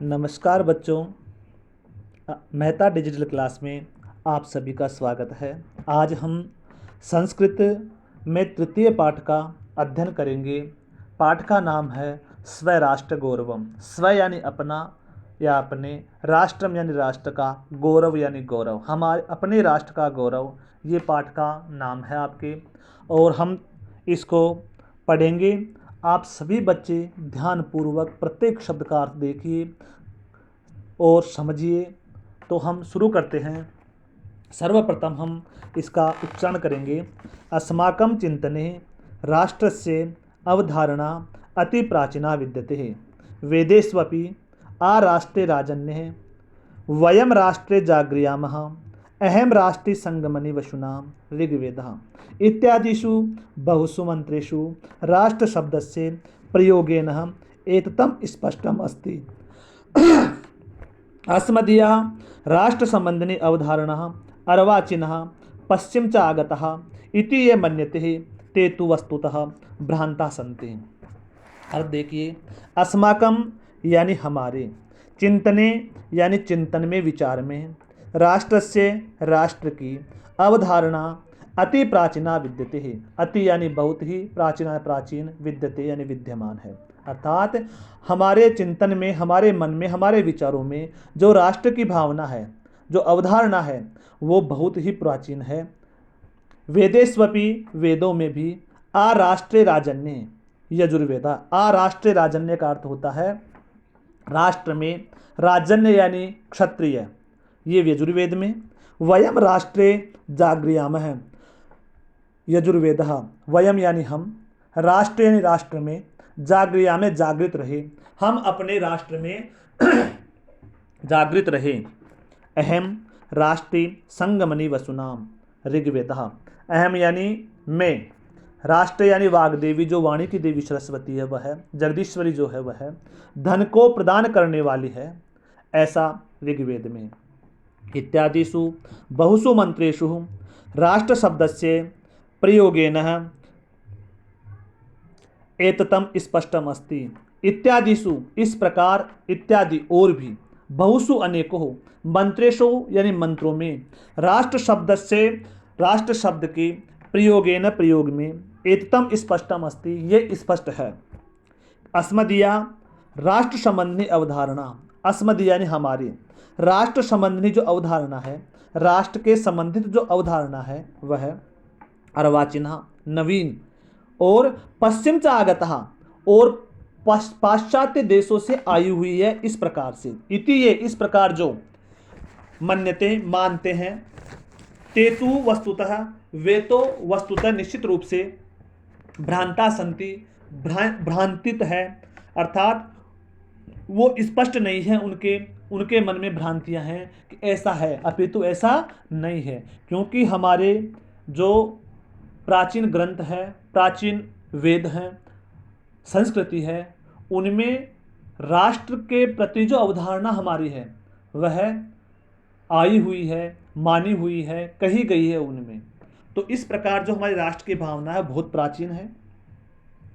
नमस्कार बच्चों। Mehta digital class में आप सभी का स्वागत है। आज हम संस्कृत में तृतीय पाठ का अध्ययन करेंगे। पाठ का नाम है स्वराष्ट्र गौरवम। स्व यानी अपना या अपने, राष्ट्रम यानी राष्ट्र का, गौरव यानी गौरव, हमारे अपने राष्ट्र का गौरव, ये पाठ का नाम है आपके। और हम इसको पढ़ेंगे। आप सभी बच्चे ध्यानपूर्वक प्रत्येक शब्द का अर्थ देखिए और समझिए। तो हम शुरू करते हैं। सर्वप्रथम हम इसका उच्चारण करेंगे। अस्माकं चिंतने राष्ट्रस्य अवधारणा अति प्राचीना विद्यते। वेदेष्वपि आराष्ट्रे राजन्ये वयम राष्ट्रे जागृयामः अहम राष्ट्रे संगमनि वसुना ऋग्वेदः इत्यादिषु बहुषु मंत्रेषु राष्ट्रशब्दस्य प्रयोगेन एततं स्पष्टम् अस्ति। अस्मदीयः राष्ट्रसम्बन्धिनी अवधारणः अर्वाचीनः पश्चिम च आगतः इति ये मन्यते ते तु वस्तुतः भ्रांता सन्ति। अब देखिए, अस्माकम यानी हमारे, चिंतने यानी चिंतन में, विचार में, राष्ट्र से राष्ट्र की, अवधारणा अति प्राचीना विद्यते है। अति यानी बहुत ही, प्राचीना प्राचीन, विद्यते यानी विद्यमान है। अर्थात हमारे चिंतन में, हमारे मन में, हमारे विचारों में जो राष्ट्र की भावना है, जो अवधारणा है, वो बहुत ही प्राचीन है। वेदेष्वपि, वेदों में भी, आराष्ट्रे राजन्य, यजुर्वेदा, आराष्ट्रे राजन्य का अर्थ होता है राष्ट्र में, राजन्य यानी क्षत्रिय, ये यजुर्वेद में। वयम राष्ट्रे जागृयामः, यजुर्वेदः, वयम यानी हम, राष्ट्र यानी राष्ट्र में, जागृयामः जागृत रहे, हम अपने राष्ट्र में जागृत रहे। अहम राष्ट्रे संगमनि वसुनाम ऋग्वेदः, अहम यानी मैं, राष्ट्र यानी वाग्देवी, जो वाणी की देवी सरस्वती है वह है, जगदीश्वरी जो है वह है, धन को प्रदान करने वाली है, ऐसा ऋग्वेद में। इत्यादिषु बहुषु मंत्रेषु राष्ट्र शब्दस्य प्रयोगेन एततं स्पष्टम अस्ति। इत्यादिषु, इस प्रकार, इत्यादि और भी, बहुषु अनेकों, मंत्रेषु यानी मंत्रों में, राष्ट्र शब्द से, राष्ट्र शब्द के प्रयोगेन प्रयोग में, एततं स्पष्टम अस्ति, ये स्पष्ट है। अस्मदीया राष्ट्र संबंधी अवधारणा, अस्मदीय यानी हमारे, राष्ट्र संबंधी जो अवधारणा है, राष्ट्र के संबंधित जो अवधारणा है वह अर्वाचीनः नवीन, और पश्चिम से आगतः, और पाश्चात्य देशों से आई हुई है, इस प्रकार से। इति ये, इस प्रकार जो, मन्यते मानते हैं, तेतु वस्तुतः, वे तो वस्तुतः निश्चित रूप से, भ्रांता संति, भ्रांतित है, अर्थात वो स्पष्ट नहीं है, उनके मन में भ्रांतियां हैं कि ऐसा है, अपितु ऐसा नहीं है। क्योंकि हमारे जो प्राचीन ग्रंथ है, प्राचीन वेद हैं, संस्कृति है, उनमें राष्ट्र के प्रति जो अवधारणा हमारी है वह आई हुई है, मानी हुई है, कही गई है उनमें। तो इस प्रकार जो हमारी राष्ट्र की भावना है बहुत प्राचीन है।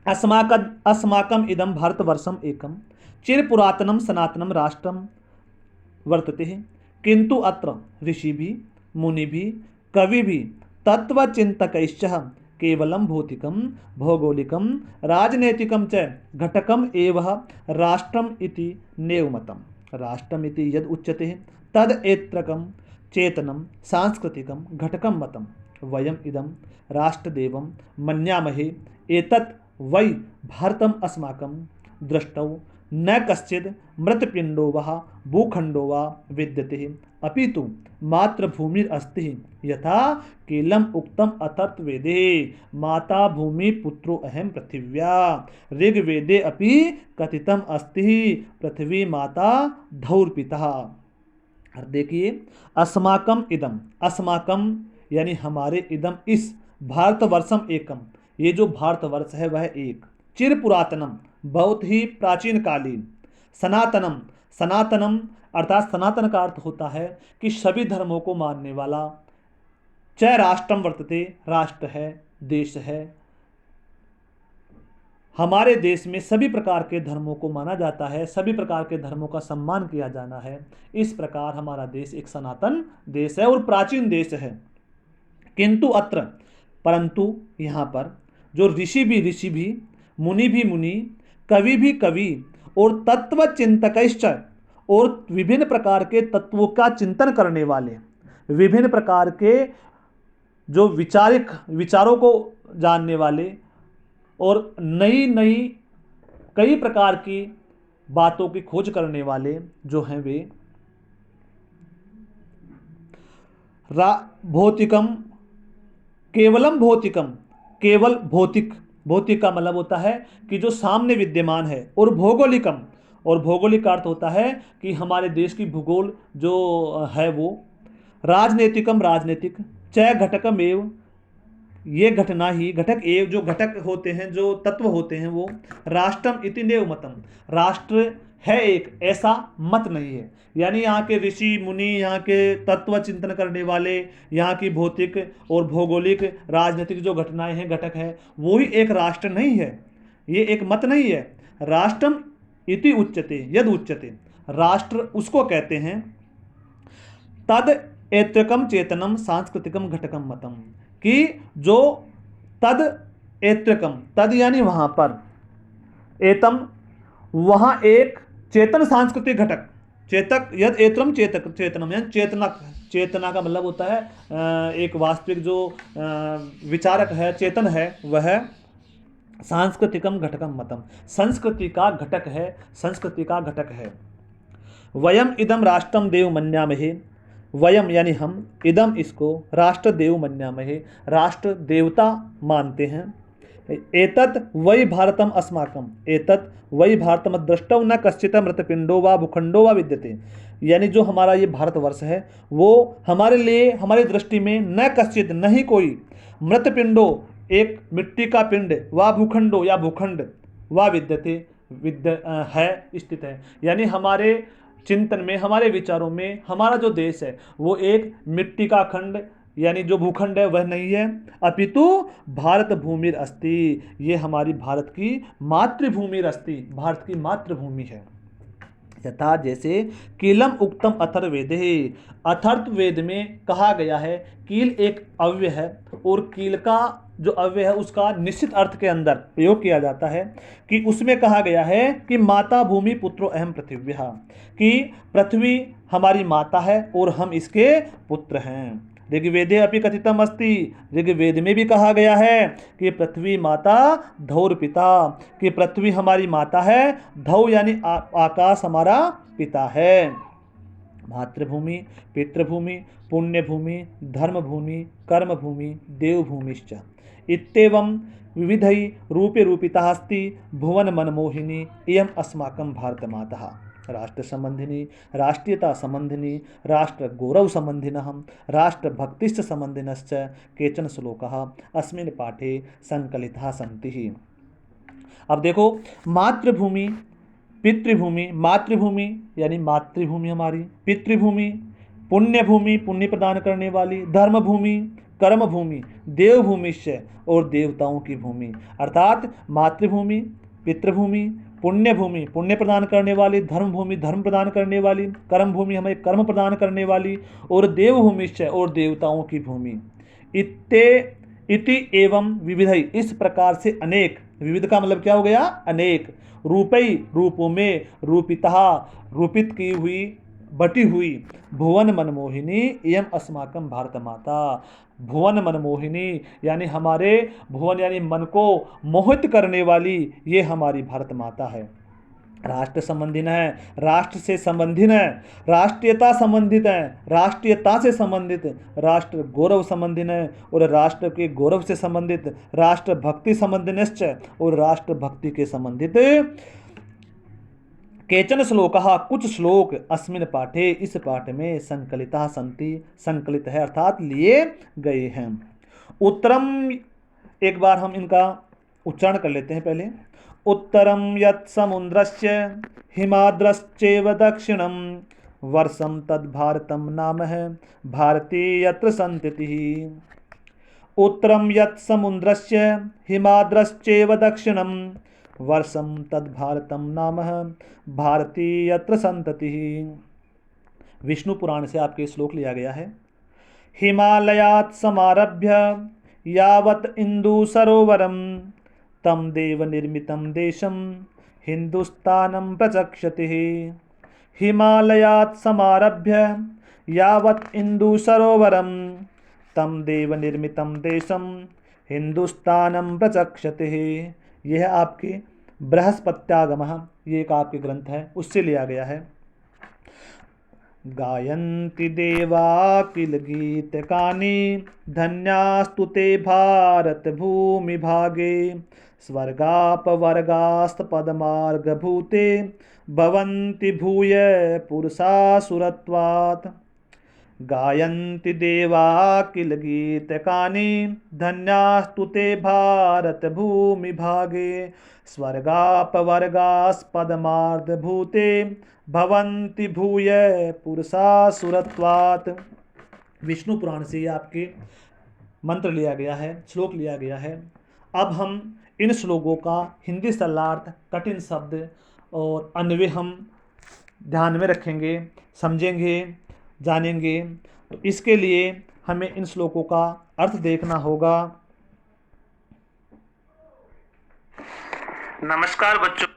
अस्माकम इदम भारतवर्षम एकम चिर पुरातनम सनातनम राष्ट्रम वर्तते, किंतु अत्र ऋषिभिः मुनिभिः कविभिः तत्वचिन्तकैश्च केवलं भौतिकं भौगोलिकं राजनैतिकं च घटकम् एव राष्ट्रम् इति नैव मतं। राष्ट्रम् इति यद् उच्यते तद् एत्रकं चेतनं सांस्कृतिकं घटकं मतं। वयम् इदं राष्ट्रदेवं मन्यामहे, एतत् वै भारतम् अस्माकं दृष्टौ न कश्चित् मृतपिंडो वा भूखंडो वा विद्यते, अपितु मातृभूमिरस्ति, यथा केलम उक्तम अतर्त वेदे माता भूमि पुत्रो अहम पृथिव्या, ऋग्वेदे अपि कथितम अस्ति पृथ्वी माता धौर्पिता। और देखिए, अस्माकम इदम, अस्माकम यानी हमारे, इदम इस, भारतवर्षम एकम, ये जो भारतवर्ष है वह एक, चिर पुरातनम बहुत ही प्राचीन कालीन, सनातनम, सनातनम अर्थात सनातन का अर्थ होता है कि सभी धर्मों को मानने वाला, च राष्ट्रम वर्तते, राष्ट्र है, देश है, हमारे देश में सभी प्रकार के धर्मों को माना जाता है, सभी प्रकार के धर्मों का सम्मान किया जाना है। इस प्रकार हमारा देश एक सनातन देश है और प्राचीन देश है। किंतु अत्र, परंतु यहाँ पर जो ऋषि भी, मुनि भी मुनि, कवि भी कवि और तत्व चिंतकश्च, और विभिन्न प्रकार के तत्वों का चिंतन करने वाले, विभिन्न प्रकार के जो विचारों को जानने वाले और नई नई कई प्रकार की बातों की खोज करने वाले जो हैं वे भौतिकम, केवलम भौतिकम, केवल भौतिक, भौतिक का मतलब होता है कि जो सामने विद्यमान है, और भौगोलिकम, और भौगोलिक का अर्थ होता है कि हमारे देश की भूगोल जो है वो, राजनीतिकम, राजनीतिक, च घटकम एव, ये घटना ही घटक एव, जो घटक होते हैं, जो तत्व होते हैं वो, राष्ट्रम इति नेव मतम, राष्ट्र है एक, ऐसा मत नहीं है। यानी यहाँ के ऋषि मुनि, यहाँ के तत्व चिंतन करने वाले, यहाँ की भौतिक और भौगोलिक राजनीतिक जो घटनाएं हैं, घटक है, वो ही एक राष्ट्र नहीं है, ये एक मत नहीं है। राष्ट्रम इति उच्यते, यद उच्यते, राष्ट्र उसको कहते हैं, तद एत्रकम चेतनम सांस्कृतिकम घटकम मतम, कि जो तद एत्रकम, तद यानी वहां पर, एतम वहां एक चेतन सांस्कृतिक घटक, चेतक, यद एत्रम चेतक, चेतनम यानी चेतना, चेतना का मतलब होता है एक वास्तविक जो विचारक है, चेतन है, वह सांस्कृतिकम घटकम मतम, संस्कृति का घटक है, संस्कृति का घटक है। वयम इदम राष्ट्रम देव मन्यामहे, वयम यानी हम, इदम इसको, राष्ट्र देव मन्यामहे, राष्ट्र देवता मानते हैं। एतत् वै भारतम अस्माकम, एतत् वै भारतम दृष्टौ न कश्चित मृतपिंडो व भूखंडो व विद्यते, यानी जो हमारा ये भारतवर्ष है वो हमारे लिए, हमारी दृष्टि में न कश्चित, नहीं कोई, मृतपिंडो एक मिट्टी का पिंड, व भूखंडो या भूखंड, व विद्यते है, स्थित है। यानी हमारे चिंतन में, हमारे विचारों में हमारा जो देश है वो एक मिट्टी का खंड, यानी जो भूखंड है वह नहीं है, अपितु भारत भूमिर अस्ति, ये हमारी भारत की मातृभूमिर अस्ति, भारत की मातृभूमि है। यथा जैसे कीलम उक्तम अथर्ववेदे, अथर्ववेद में कहा गया है, कील एक अव्यय है और कील का जो अव्यय है उसका निश्चित अर्थ के अंदर प्रयोग किया जाता है, कि उसमें कहा गया है कि माता भूमि पुत्रो अहम पृथिव्या, कि पृथ्वी हमारी माता है और हम इसके पुत्र हैं। ऋग्वेदे अपि कथितम अस्ति, ऋग्वेद में भी कहा गया है कि पृथ्वी माता धौर पिता, कि पृथ्वी हमारी माता है, धौ यानी आकाश हमारा पिता है। मातृभूमि, पितृभूमि, पुण्यभूमि, धर्मभूमि, कर्मभूमि, देवभूमिश्च इत्येवं विविधै रूपे रूपिता अस्ति भुवन मनमोहिनी इयम् अस्माकं भारतमाता, राष्ट्र संबंधिनी, राष्ट्रीयता संबंधिनी, राष्ट्र गौरव संबंधिनः, राष्ट्र भक्तिश्च संबंधिनश्च केचन श्लोकाः अस्मिन् पाठे संकलिताः सन्ति। अब देखो, मातृभूमि, पितृभूमि, मातृभूमि यानी मातृभूमि हमारी, पितृभूमि, पुण्यभूमि, पुण्य प्रदान करने वाली, धर्मभूमि, कर्मभूमि, देवभूमिश्च और देवताओं की भूमि, अर्थात मातृभूमि, पितृभूमि, पुण्यभूमि, पुण्य प्रदान करने वाली, धर्मभूमि, धर्म प्रदान करने वाली, कर्मभूमि हमें कर्म प्रदान करने वाली, और देवभूमिश्च और देवताओं की भूमि। इति एवं विविधई, इस प्रकार से अनेक, विविध का मतलब क्या हो गया, अनेक, रूपई रूपों में, रूपिता रूपित की हुई, बटी हुई, भुवन मनमोहिनी एवं अस्माकं भारत माता, भुवन मनमोहिनी यानी हमारे भुवन यानी मन को मोहित करने वाली, ये हमारी भारत माता है। राष्ट्र संबंधित है, राष्ट्र से संबंधित है, राष्ट्रीयता संबंधित है, राष्ट्रीयता से संबंधित, राष्ट्र गौरव संबंधित है और राष्ट्र के गौरव से संबंधित, राष्ट्र भक्ति संबंधित और राष्ट्र भक्ति के संबंधित केचन श्लोकाः, कुछ श्लोक अस्मिन् पाठे, इस पाठ में संकलिताः सन्ति, संकलित है अर्थात लिए गए हैं। उत्तरम, एक बार हम इनका उच्चारण कर लेते हैं पहले। उत्तरम यत् समुद्रस्य हिमाद्रश्चैव दक्षिणम वर्षम तद् भारतम नाम है भारती यत्र संततिः। उत्तरम यत् समुद्रस्य हिमाद्रश्चैव दक्षिणम वर्षम तद्भारतम नाम भारती यत्र संतति। विष्णु पुराण से आपके श्लोक लिया गया है। हिमालयात् समारभ्य यावत् इंदु सरोवरम तम देव निर्मितं देशम हिंदुस्तानं प्रचक्षते। हिमालयात् समारभ्य यावत् इंदु सरोवरम तम देव निर्मितं देशम हिंदुस्तानं प्रचक्षते। यह आपके बृहस्पत्यागमः, ये एक आपके ग्रंथ है, उससे लिया गया है। गायन्ति देवा किल गीतकानि धन्यास्तु ते भारत भूमि भागे स्वर्गापवर्गास्तपदमार्गभूते भवन्ति भूय पुरुषासुरत्वात्। गायन्ति देवा किल गीतकानि धन्यास्तु ते भारत भूमि भागे स्वर्गापवर्गास्पदमार्गभूते भवन्ति भूय पुरुषासुरत्वात्। विष्णु पुराण से ये आपके मंत्र लिया गया है, श्लोक लिया गया है। अब हम इन श्लोकों का हिंदी सरलार्थ, कठिन शब्द और अन्वय हम ध्यान में रखेंगे, समझेंगे, जानेंगे। तो इसके लिए हमें इन श्लोकों का अर्थ देखना होगा। नमस्कार बच्चों।